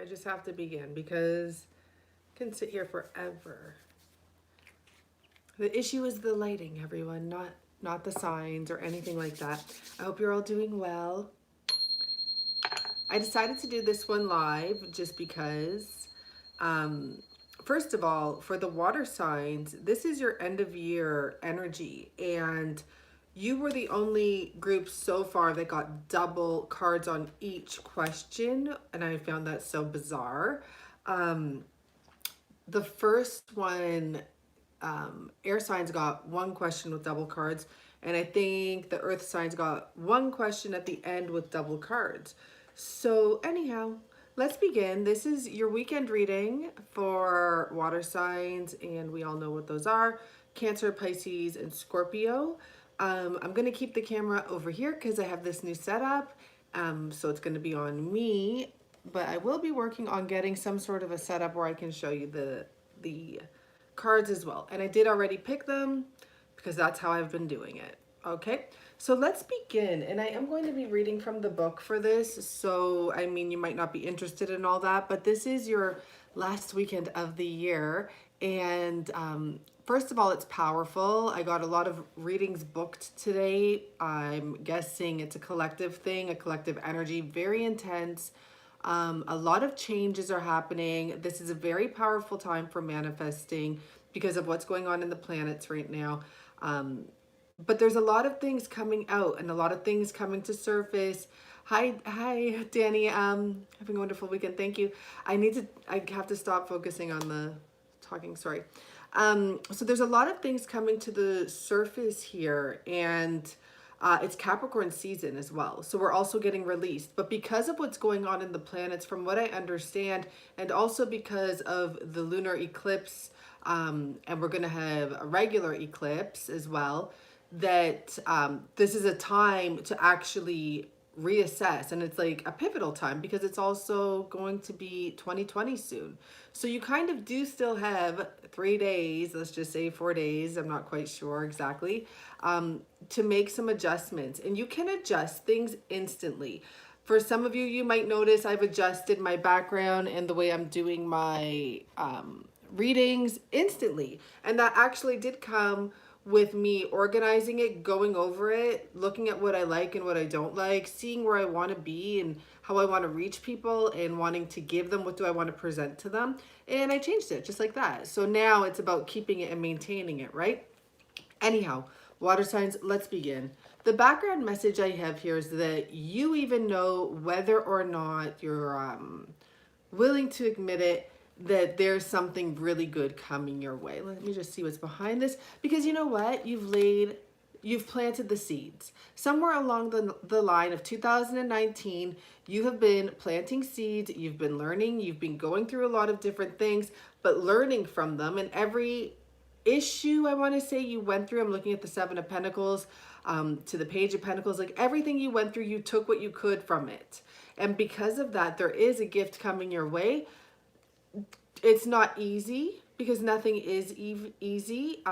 I just have to begin because I can sit here forever. The issue is the lighting, everyone, not the signs or anything like that. I hope you're all doing well. I decided to do this one live just because, um, first of all, for the water signs, this is your end of year energy, and you were the only group so far that got double cards on each question, and I found that so bizarre. Um, the first one, air signs got one question with double cards, and I think the earth signs got one question at the end with double cards. So anyhow, let's begin. This is your weekend reading for water signs, and we all know what those are: Cancer, Pisces, and Scorpio. I'm gonna keep the camera over here because I have this new setup, so it's gonna be on me, but I will be working on getting some sort of a setup where I can show you the cards as well. And I did already pick them because that's how I've been doing it. Okay, so let's begin. And I am going to be reading from the book for this. So, I mean, you might not be interested in all that, but this is your last weekend of the year. And first of all, it's powerful. I got a lot of readings booked today. I'm guessing it's a collective thing, a collective energy, very intense. A lot of changes are happening. This is a very powerful time for manifesting because of what's going on in the planets right now. But there's a lot of things coming out and a lot of things coming to surface. Hi, Danny. Having a wonderful weekend. Thank you. I have to stop focusing on the talking. Sorry. So there's a lot of things coming to the surface here, and it's Capricorn season as well. So we're also getting released. But because of what's going on in the planets, from what I understand, and also because of the lunar eclipse, and we're going to have a regular eclipse as well, that this is a time to actually reassess, and it's like a pivotal time because it's also going to be 2020 soon. So you kind of do still have 3 days, let's just say 4 days, I'm not quite sure exactly, to make some adjustments, and you can adjust things instantly. For some of you, you might notice I've adjusted my background and the way I'm doing my readings instantly, and that actually did come with me organizing it, going over it, looking at what I like and what I don't like, seeing where I want to be and how I want to reach people and wanting to give them what do I want to present to them. And I changed it just like that. So now it's about keeping it and maintaining it, right? Anyhow, water signs, let's begin. The background message I have here is that you even know whether or not you're willing to admit it, that there's something really good coming your way. Let me just see what's behind this, because you know what? You've planted the seeds. Somewhere along the line of 2019, you have been planting seeds, you've been learning, you've been going through a lot of different things, but learning from them. And every issue, I want to say, you went through, I'm looking at the Seven of Pentacles, to the Page of Pentacles, like everything you went through, you took what you could from it. And because of that, there is a gift coming your way. It's not easy because nothing is easy.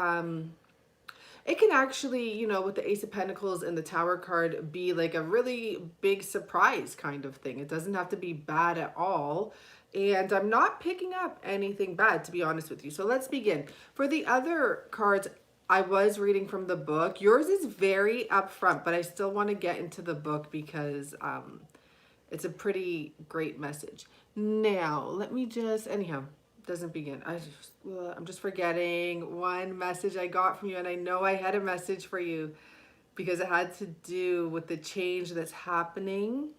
It can actually, you know, with the Ace of Pentacles and the Tower card, be like a really big surprise kind of thing. It doesn't have to be bad at all. And I'm not picking up anything bad, to be honest with you. So let's begin. For the other cards, I was reading from the book. Yours is very upfront, but I still want to get into the book because it's a pretty great message. Now, let me just, anyhow, doesn't begin. I'm just forgetting one message I got from you, and I know I had a message for you because it had to do with the change that's happening.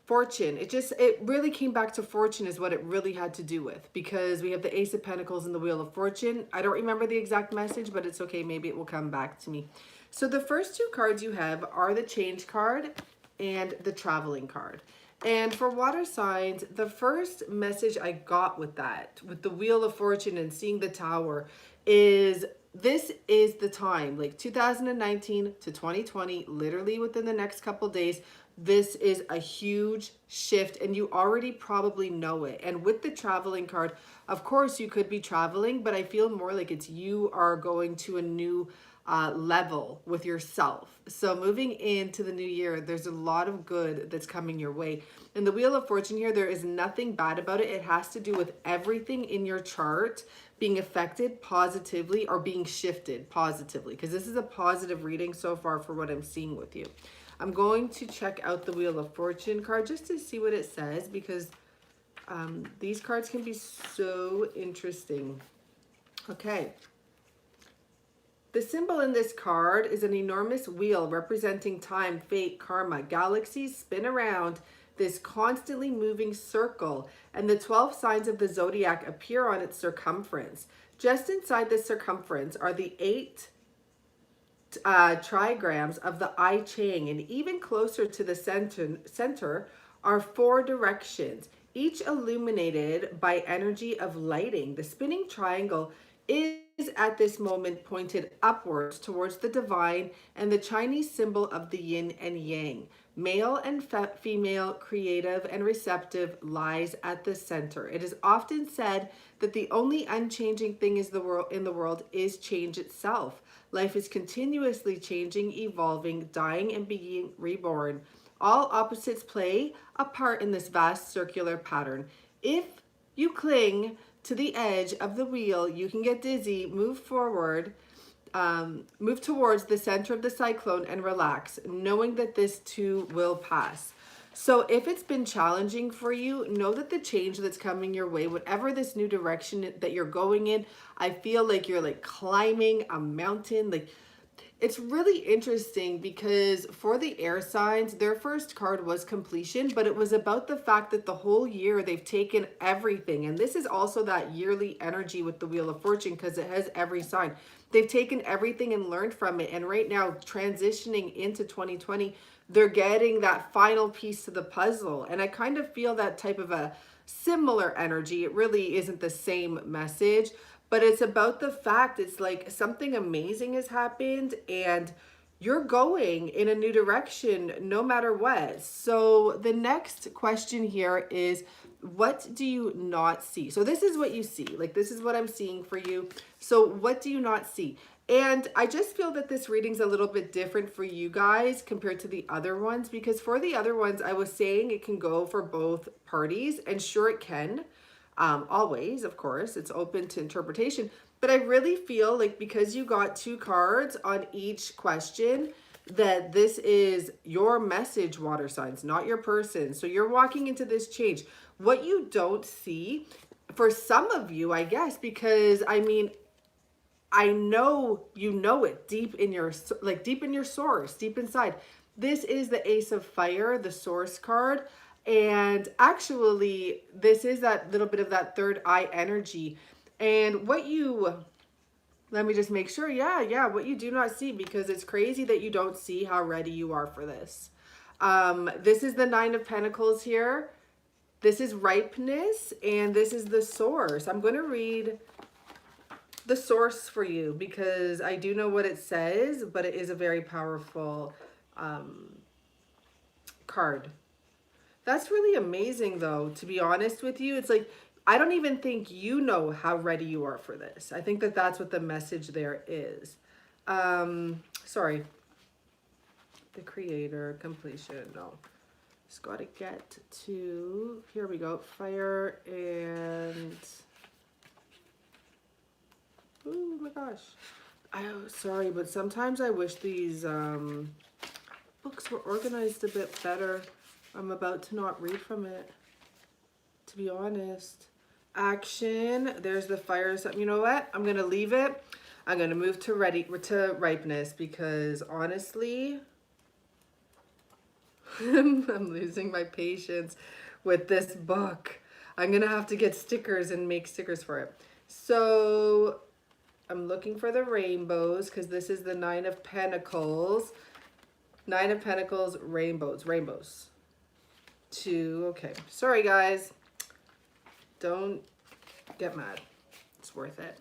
Fortune. It really came back to fortune is what it really had to do with, because we have the Ace of Pentacles and the Wheel of Fortune. I don't remember the exact message, but it's okay. Maybe it will come back to me. So the first two cards you have are the Change card and the Traveling card. And for water signs, the first message I got with that, with the Wheel of Fortune and seeing the Tower, is this is the time, like 2019 to 2020, literally within the next couple days. This is a huge shift, and you already probably know it. And with the Traveling card, of course, you could be traveling, but I feel more like it's you are going to a new level with yourself. So moving into the new year, there's a lot of good that's coming your way. And the Wheel of Fortune here, there is nothing bad about it. It has to do with everything in your chart being affected positively or being shifted positively, because this is a positive reading so far for what I'm seeing with you. I'm going to check out the Wheel of Fortune card just to see what it says, because these cards can be so interesting. Okay. The symbol in this card is an enormous wheel representing time, fate, karma. Galaxies spin around this constantly moving circle, and the 12 signs of the zodiac appear on its circumference. Just inside this circumference are the 8 trigrams of the I Ching, and even closer to the center are 4 directions, each illuminated by energy of lighting. The spinning triangle is at this moment pointed upwards towards the divine and the Chinese symbol of the yin and yang. Male and female, creative and receptive, lies at the center. It is often said that the only unchanging thing in the world is change itself. Life is continuously changing, evolving, dying, and being reborn. All opposites play a part in this vast circular pattern. If you cling to the edge of the wheel, you can get dizzy, move towards the center of the cyclone and relax, knowing that this too will pass. So if it's been challenging for you, know that the change that's coming your way, whatever this new direction that you're going in, I feel like you're like climbing a mountain. Like, it's really interesting because for the air signs, their first card was completion, but it was about the fact that the whole year they've taken everything. And this is also that yearly energy with the Wheel of Fortune, because it has every sign. They've taken everything and learned from it. And right now, transitioning into 2020, they're getting that final piece to the puzzle. And I kind of feel that type of a similar energy. It really isn't the same message, but it's about the fact it's like something amazing has happened and you're going in a new direction no matter what. So the next question here is, what do you not see? So this is what you see. Like, this is what I'm seeing for you. So what do you not see? And I just feel that this reading's a little bit different for you guys compared to the other ones, because for the other ones, I was saying it can go for both parties, and sure it can. Always, of course, it's open to interpretation. But I really feel like because you got 2 cards on each question, that this is your message, water signs, not your person. So you're walking into this change. What you don't see, for some of you, I guess, because I mean, I know you know it deep in your, like deep in your source, deep inside. This is the Ace of Fire, the source card. And actually, this is that little bit of that third eye energy. And what you, let me just make sure. Yeah, what you do not see, because it's crazy that you don't see how ready you are for this. This is the 9 of Pentacles here. This is ripeness, and this is the source. I'm going to read the source for you because I do know what it says, but it is a very powerful card. That's really amazing, though, to be honest with you. It's like, I don't even think you know how ready you are for this. I think that that's what the message there is. Sorry. The creator, completion, no. Just got to get to, here we go, fire and, oh my gosh. Sorry, but sometimes I wish these books were organized a bit better. I'm about to not read from it, to be honest. Action, there's the fire. So, you know what? I'm going to leave it. I'm going to move to ripeness because honestly, I'm losing my patience with this book. I'm going to have to get stickers and make stickers for it. So I'm looking for the rainbows because this is the 9 of Pentacles. 9 of Pentacles, rainbows. 2, okay. Sorry, guys. Don't get mad. It's worth it.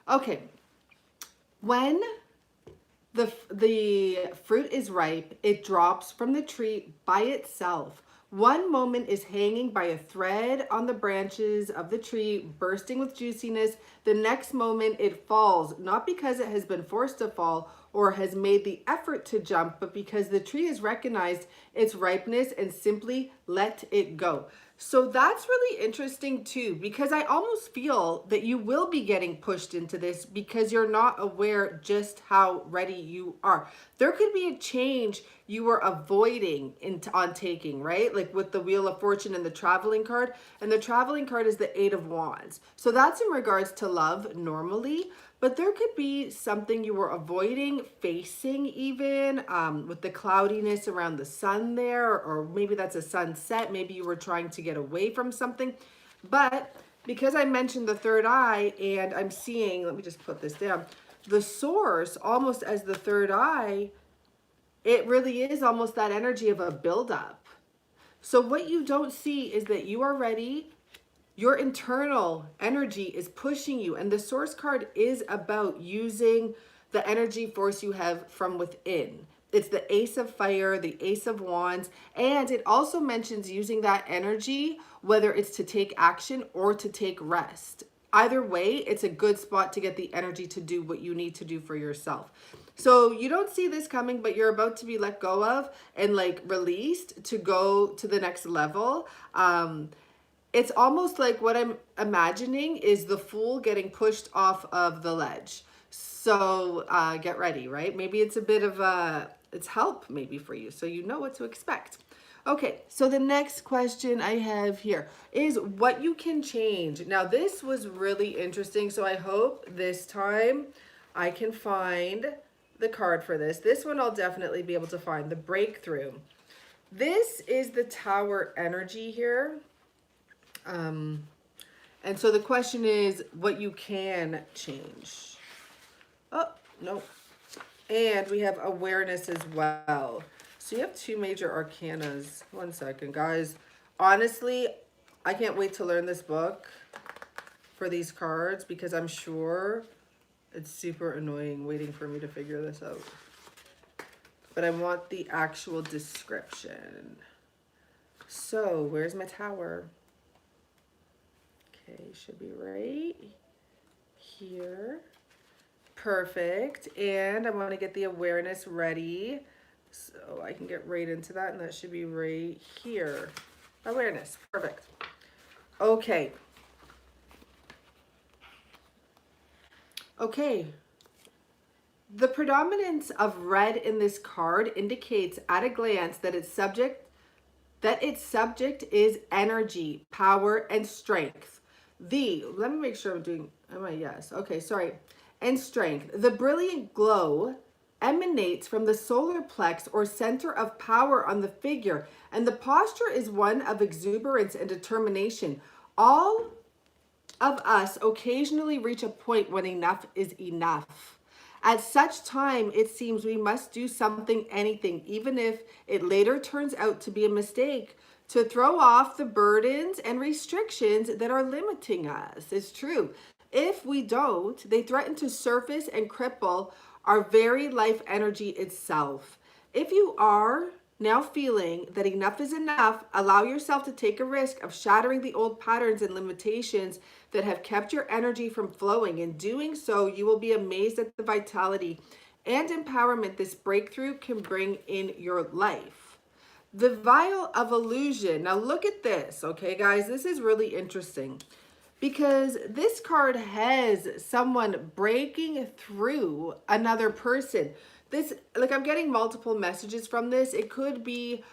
Okay. When the fruit is ripe, it drops from the tree by itself. One moment is hanging by a thread on the branches of the tree, bursting with juiciness. The next moment it falls, not because it has been forced to fall or has made the effort to jump, but because the tree has recognized its ripeness and simply let it go. So that's really interesting too, because I almost feel that you will be getting pushed into this because you're not aware just how ready you are. There could be a change you were avoiding on taking, right? Like with the Wheel of Fortune and the traveling card. And the traveling card is the Eight of Wands. So that's in regards to love normally. But there could be something you were avoiding, facing even, with the cloudiness around the sun there, or maybe that's a sunset. Maybe you were trying to get away from something. But because I mentioned the third eye and I'm seeing, let me just put this down, the source almost as the third eye, it really is almost that energy of a buildup. So what you don't see is that you are ready. Your internal energy is pushing you, and the source card is about using the energy force you have from within. It's the Ace of Fire, the Ace of Wands, and it also mentions using that energy, whether it's to take action or to take rest. Either way, it's a good spot to get the energy to do what you need to do for yourself. So you don't see this coming, but you're about to be let go of and like released to go to the next level. It's almost like what I'm imagining is the Fool getting pushed off of the ledge. So get ready, right? Maybe it's a bit of it's help maybe for you, so you know what to expect. Okay, so the next question I have here is what you can change. Now this was really interesting, so I hope this time I can find the card for this. This one I'll definitely be able to find, the Breakthrough. This is the Tower energy here. And so the question is what you can change. Oh, no. And we have awareness as well. So you have two major arcanas. One second, guys. Honestly, I can't wait to learn this book for these cards because I'm sure it's super annoying waiting for me to figure this out. But I want the actual description. So where's my tower? Okay, should be right here. Perfect. And I want to get the awareness ready so I can get right into that, and that should be right here. Awareness. Perfect. Okay. Okay. The predominance of red in this card indicates at a glance that its subject is energy, power, and strength. Let me make sure I'm doing, yes. Okay, sorry. And strength. The brilliant glow emanates from the solar plex or center of power on the figure, and the posture is one of exuberance and determination. All of us occasionally reach a point when enough is enough. At such time, it seems we must do something, anything, even if it later turns out to be a mistake, to throw off the burdens and restrictions that are limiting us. It's true. If we don't, they threaten to surface and cripple our very life energy itself. If you are now feeling that enough is enough, allow yourself to take a risk of shattering the old patterns and limitations that have kept your energy from flowing. In doing so, you will be amazed at the vitality and empowerment this breakthrough can bring in your life. The Vial of Illusion. Now look at this, okay, guys? This is really interesting because this card has someone breaking through another person. This, like, I'm getting multiple messages from this. It could be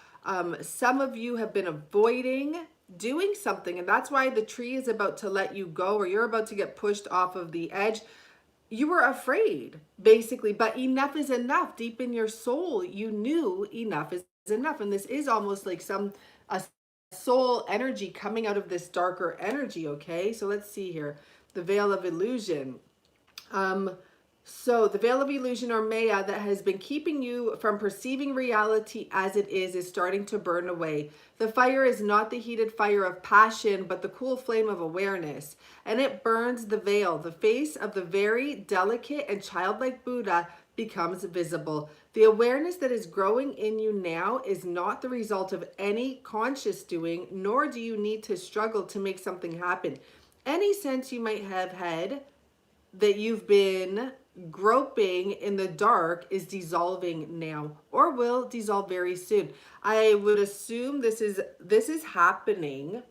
some of you have been avoiding doing something, and that's why the tree is about to let you go, or you're about to get pushed off of the edge. You were afraid, basically, but enough is enough. Deep in your soul, you knew enough is enough. And this is almost like a soul energy coming out of this darker energy, okay? So let's see here. The Veil of Illusion. So the Veil of Illusion or Maya that has been keeping you from perceiving reality as it is starting to burn away. The fire is not the heated fire of passion, but the cool flame of awareness. And it burns the veil. The face of the very delicate and childlike Buddha becomes visible. The awareness that is growing in you now is not the result of any conscious doing, nor do you need to struggle to make something happen. Any sense you might have had that you've been groping in the dark is dissolving now or will dissolve very soon. I would assume this is happening.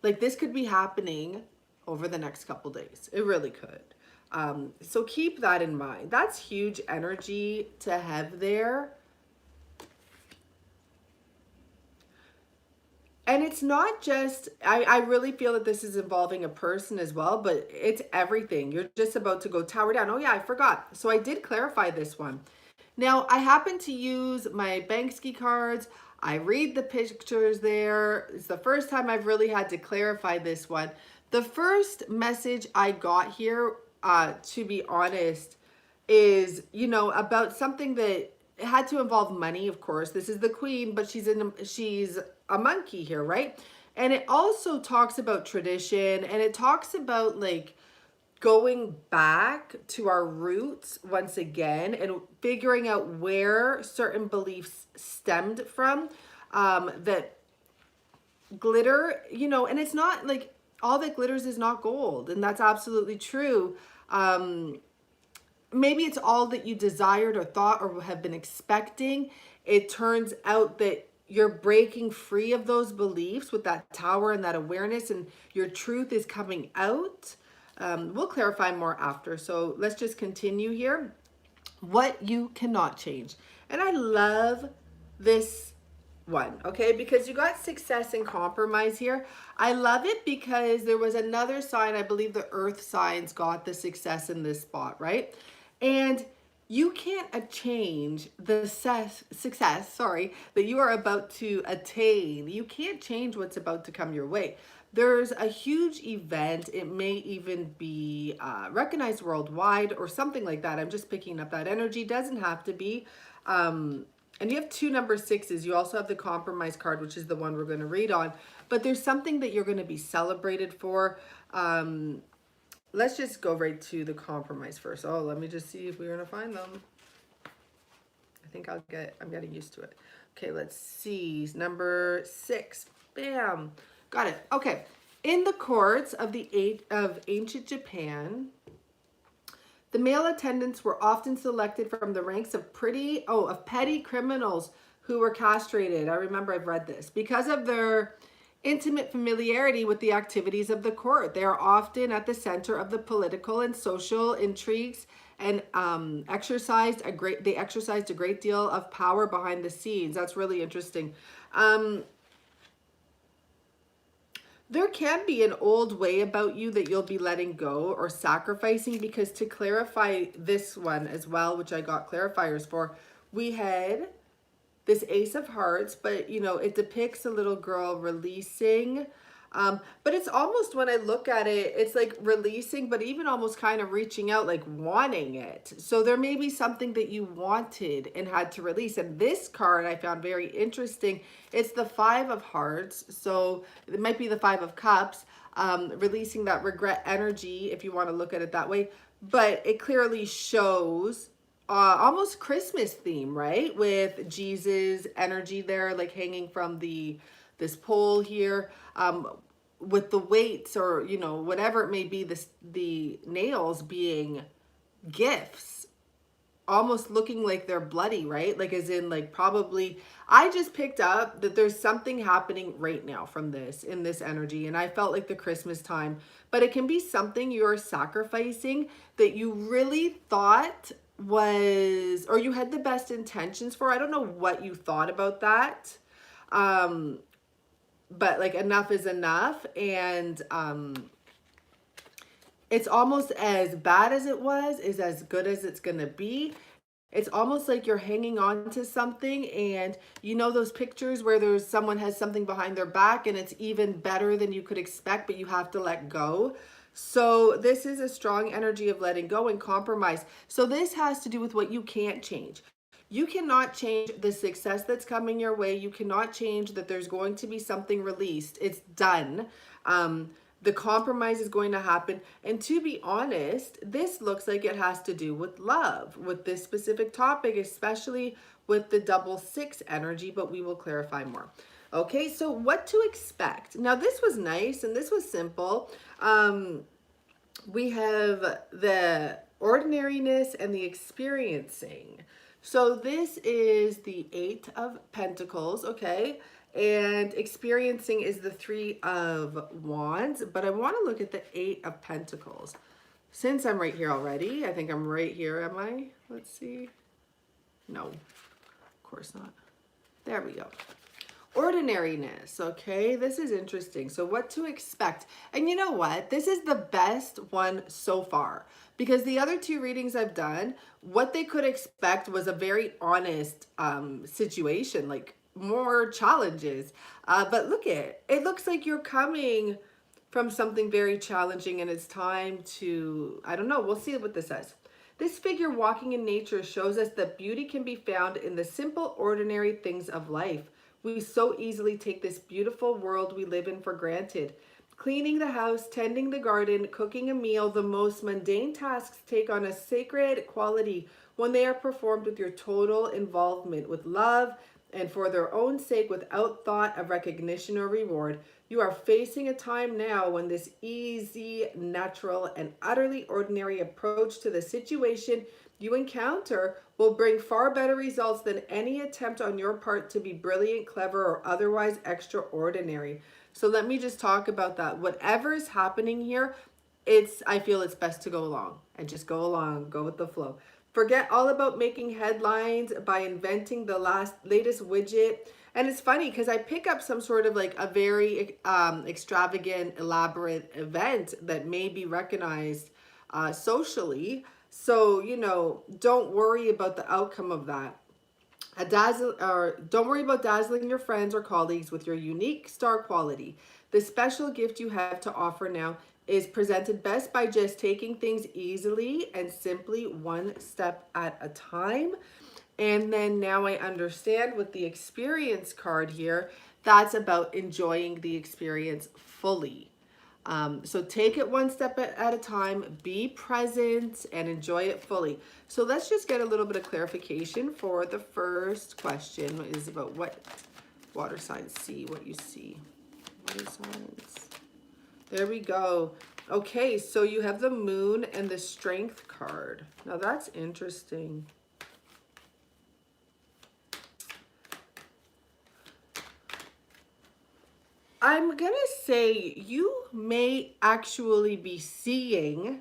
Like this could be happening over the next couple days. It really could. So keep that in mind. That's huge energy to have there. And it's not just, I really feel that this is involving a person as well, but it's everything. You're just about to go tower down. Oh yeah, I forgot. So I did clarify this one. Now, I happen to use my Banksy cards. I read the pictures there. It's the first time I've really had to clarify this one. The first message I got here, to be honest, is, you know, about something that had to involve money, of course. This is the queen, but she's a monkey here, right? And it also talks about tradition, and it talks about like going back to our roots once again and figuring out where certain beliefs stemmed from. That glitter, you know, and it's not like all that glitters is not gold, and that's absolutely true. Maybe it's all that you desired or thought or have been expecting. It turns out that you're breaking free of those beliefs with that tower and that awareness, and your truth is coming out. We'll clarify more after. So let's just continue here. What you cannot change. And I love this one, okay, because you got success and compromise here. I love it because there was another sign, I believe the earth signs got the success in this spot, right? And you can't change the success, that you are about to attain. You can't change what's about to come your way. There's a huge event. It may even be recognized worldwide or something like that. I'm just picking up that energy. Doesn't have to be. And you have 2 number 6s. You also have the compromise card, which is the one we're going to read on. But there's something that you're going to be celebrated for. Let's just go right to the compromise first. Oh, let me just see if we're going to find them. I think I'm getting used to it. Okay, let's see. Number 6. Bam. Got it. Okay. In the courts of ancient Japan, the male attendants were often selected from the ranks of petty criminals who were castrated. I remember I've read this. Because of their intimate familiarity with the activities of the court, they are often at the center of the political and social intrigues, and exercised a great deal of power behind the scenes. That's really interesting. There can be an old way about you that you'll be letting go or sacrificing, because to clarify this one as well, which I got clarifiers for, we had this Ace of Hearts, but you know, it depicts a little girl releasing. But it's almost, when I look at it, it's like releasing, but even almost kind of reaching out, like wanting it. So there may be something that you wanted and had to release. And this card I found very interesting. It's the 5 of Hearts. So it might be the 5 of Cups, releasing that regret energy, if you want to look at it that way. But it clearly shows almost Christmas theme, right? With Jesus energy there, like hanging from this pole here, with the weights, or you know, whatever it may be, the nails being gifts, almost looking like they're bloody, right? Like as in, like, probably, I just picked up that there's something happening right now from this, in this energy, and I felt like the Christmas time, but it can be something you're sacrificing that you really thought was, or you had the best intentions for. I don't know what you thought about that. But like, enough is enough. And it's almost as bad as it was is as good as it's going to be. It's almost like you're hanging on to something, and you know those pictures where someone has something behind their back and it's even better than you could expect, but you have to let go. So this is a strong energy of letting go and compromise. So this has to do with what you can't change. You cannot change the success that's coming your way. You cannot change that there's going to be something released. It's done. The compromise is going to happen. And to be honest, this looks like it has to do with love, with this specific topic, especially with the double 6 energy, but we will clarify more. Okay, so what to expect. Now, this was nice and this was simple. We have the ordinariness and the experiencing. So this is the Eight of Pentacles, okay? And experiencing is the Three of Wands, but I want to look at the Eight of Pentacles. Since I'm right here already, I think I'm right here, am I? Let's see. No, of course not. There we go. Ordinariness, okay? This is interesting. So what to expect. And you know what? This is the best one so far because the other two readings I've done, what they could expect was a very honest situation, like more challenges. But look it looks like you're coming from something very challenging and it's time to, I don't know, we'll see what this says. This figure walking in nature shows us that beauty can be found in the simple, ordinary things of life. We so easily take this beautiful world we live in for granted. Cleaning the house, tending the garden, cooking a meal, the most mundane tasks take on a sacred quality when they are performed with your total involvement, with love, and for their own sake without thought of recognition or reward. You are facing a time now when this easy, natural, and utterly ordinary approach to the situation you encounter will bring far better results than any attempt on your part to be brilliant, clever, or otherwise extraordinary. So let me just talk about that. Whatever is happening here, I feel it's best to go along and just go along, go with the flow. Forget all about making headlines by inventing the latest widget. And it's funny because I pick up some sort of like a very extravagant, elaborate event that may be recognized socially. So, you know, don't worry about the outcome of that. Don't worry about dazzling your friends or colleagues with your unique star quality. The special gift you have to offer now is presented best by just taking things easily and simply one step at a time. And then now I understand with the experience card here, that's about enjoying the experience fully. So take it one step at a time, be present, and enjoy it fully. So let's just get a little bit of clarification for the first question is about what water signs see, what you see. Water signs. There we go. Okay, so you have the Moon and the Strength card. Now that's interesting. I'm going to say you may actually be seeing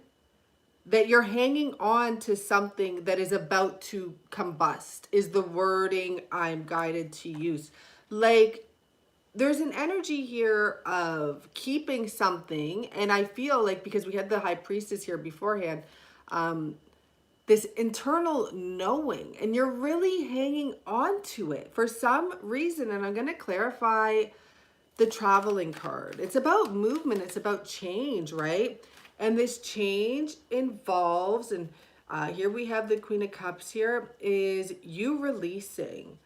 that you're hanging on to something that is about to combust, is the wording I'm guided to use. Like, there's an energy here of keeping something, and I feel like because we had the High Priestess here beforehand, this internal knowing, and you're really hanging on to it for some reason, and I'm going to clarify the Traveling card. It's about movement. It's about change, right? And this change involves, and here we have the Queen of Cups here, is you releasing.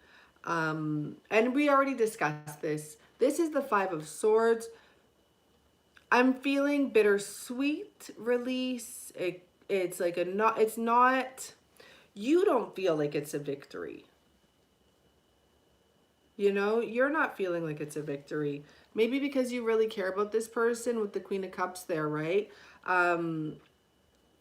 And we already discussed this. This is the Five of Swords. I'm feeling bittersweet release. It's like it's not, you don't feel like it's a victory. You know, you're not feeling like it's a victory. Maybe because you really care about this person with the Queen of Cups there, right?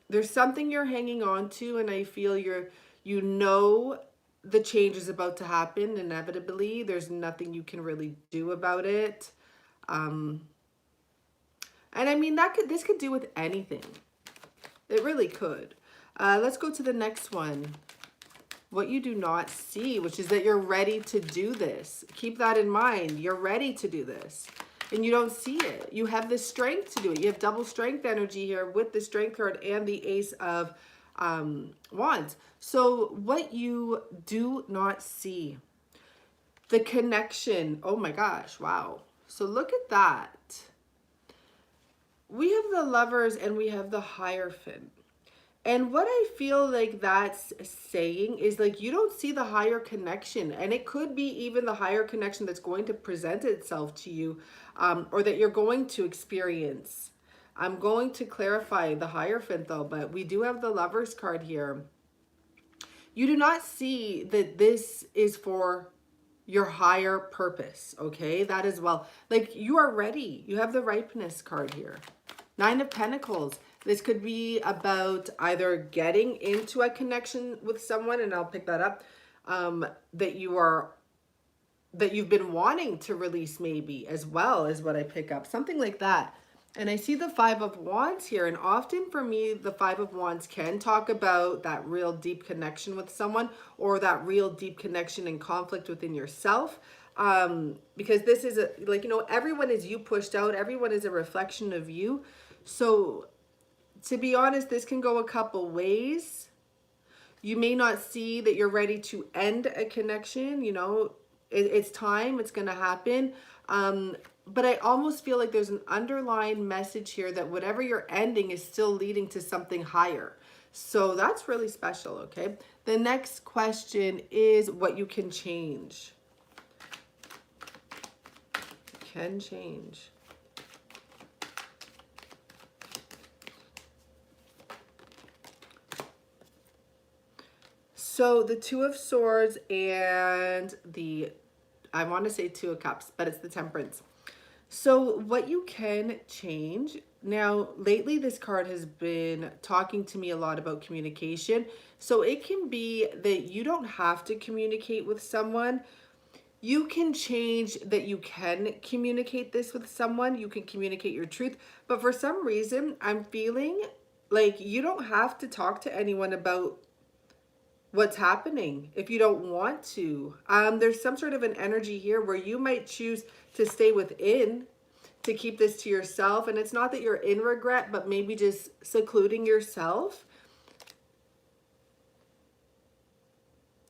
There's something you're hanging on to, and I feel you know the change is about to happen inevitably. There's nothing you can really do about it. And I mean, this could do with anything. It really could. Let's go to the next one. What you do not see, which is that you're ready to do this. Keep that in mind. You're ready to do this. And you don't see it. You have the strength to do it. You have double strength energy here with the Strength card and the Ace of Wands. So what you do not see. The connection. Oh my gosh. Wow. So look at that. We have the Lovers and we have the Hierophant. And what I feel like that's saying is like you don't see the higher connection, and it could be even the higher connection that's going to present itself to you, or that you're going to experience. I'm going to clarify the Hierophant though, but we do have the Lovers card here. You do not see that this is for your higher purpose, okay? That as well. Like you are ready. You have the Ripeness card here. Nine of Pentacles. This could be about either getting into a connection with someone, and I'll pick that up, that you've been wanting to release, maybe, as well, is what I pick up. Something like that. And I see the Five of Wands here. And often for me, the Five of Wands can talk about that real deep connection with someone, or that real deep connection and conflict within yourself. Because this is like, everyone is you pushed out. Everyone is a reflection of you. So to be honest, this can go a couple ways. You may not see that you're ready to end a connection, it's time, it's going to happen. But I almost feel like there's an underlying message here that whatever you're ending is still leading to something higher. So that's really special, okay? The next question is what you can change. Can change. So the Two of Swords and I want to say Two of Cups, but it's the Temperance. So what you can change. Now, lately this card has been talking to me a lot about communication. So it can be that you don't have to communicate with someone. You can change that you can communicate this with someone. You can communicate your truth. But for some reason, I'm feeling like you don't have to talk to anyone about what's happening if you don't want to. There's some sort of an energy here where you might choose to stay within, to keep this to yourself. And it's not that you're in regret, but maybe just secluding yourself.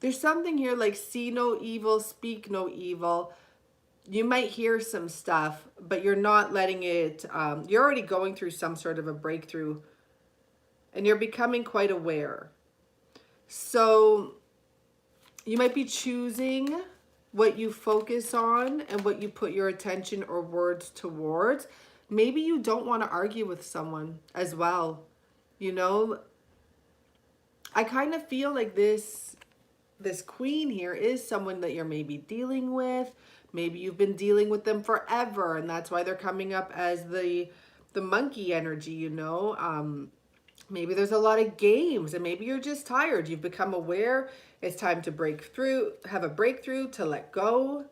There's something here like see no evil, speak no evil. You might hear some stuff, but you're not letting it, you're already going through some sort of a breakthrough, and you're becoming quite aware. So you might be choosing what you focus on and what you put your attention or words towards. Maybe you don't want to argue with someone as well. I kind of feel like this queen here is someone that you're maybe dealing with. Maybe you've been dealing with them forever, and that's why they're coming up as the monkey energy, Maybe there's a lot of games, and maybe you're just tired. You've become aware. It's time to break through, have a breakthrough, to let go.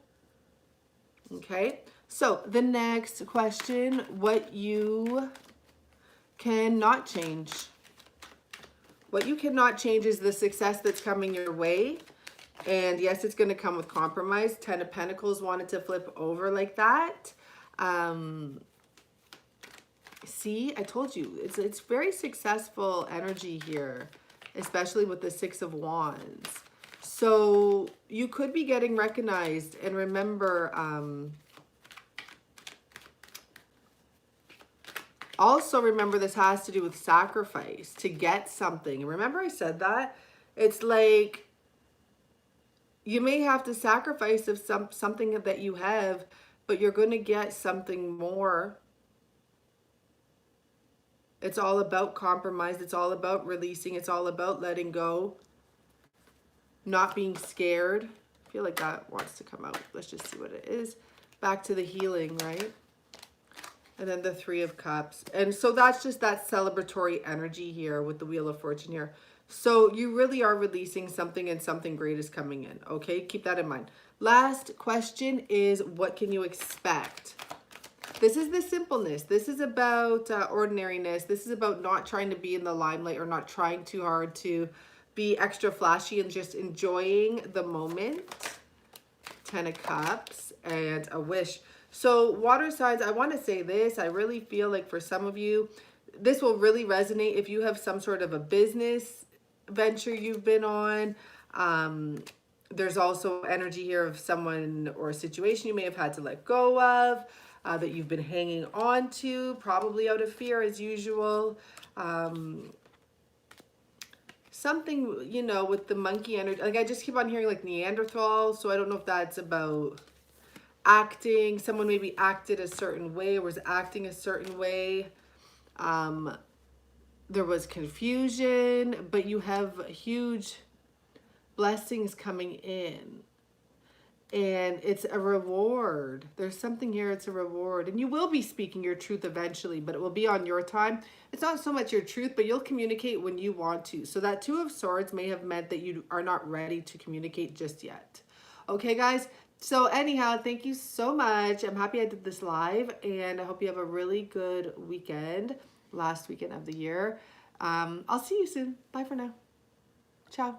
Okay, so the next question, what you cannot change. What you cannot change is the success that's coming your way. And yes, it's going to come with compromise. Ten of Pentacles wanted to flip over like that. See, I told you, it's very successful energy here, especially with the Six of Wands. So you could be getting recognized. And remember, also remember, this has to do with sacrifice to get something. Remember I said that? It's like you may have to sacrifice of something that you have, but you're going to get something more. It's all about compromise. It's all about releasing. It's all about letting go. Not being scared. I feel like that wants to come out. Let's just see what it is. Back to the healing, right? And then the Three of Cups. And so that's just that celebratory energy here with the Wheel of Fortune here. So you really are releasing something, and something great is coming in. Okay, keep that in mind. Last question is, what can you expect? This is the simpleness. This is about ordinariness. This is about not trying to be in the limelight, or not trying too hard to be extra flashy, and just enjoying the moment. Ten of Cups and a wish. So water signs, I want to say this. I really feel like for some of you, this will really resonate if you have some sort of a business venture you've been on. There's also energy here of someone or a situation you may have had to let go of. That you've been hanging on to, probably out of fear as usual. Something, with the monkey energy. Like I just keep on hearing like Neanderthal, so I don't know if that's about acting. Someone maybe acted a certain way, or was acting a certain way. There was confusion, but you have huge blessings coming in. And it's a reward. There's something here, it's a reward. And you will be speaking your truth eventually, but it will be on your time. It's not so much your truth, but you'll communicate when you want to. So that Two of Swords may have meant that you are not ready to communicate just yet. Okay, guys? So anyhow, thank you so much. I'm happy I did this live, and I hope you have a really good weekend, last weekend of the year. I'll see you soon. Bye for now. Ciao.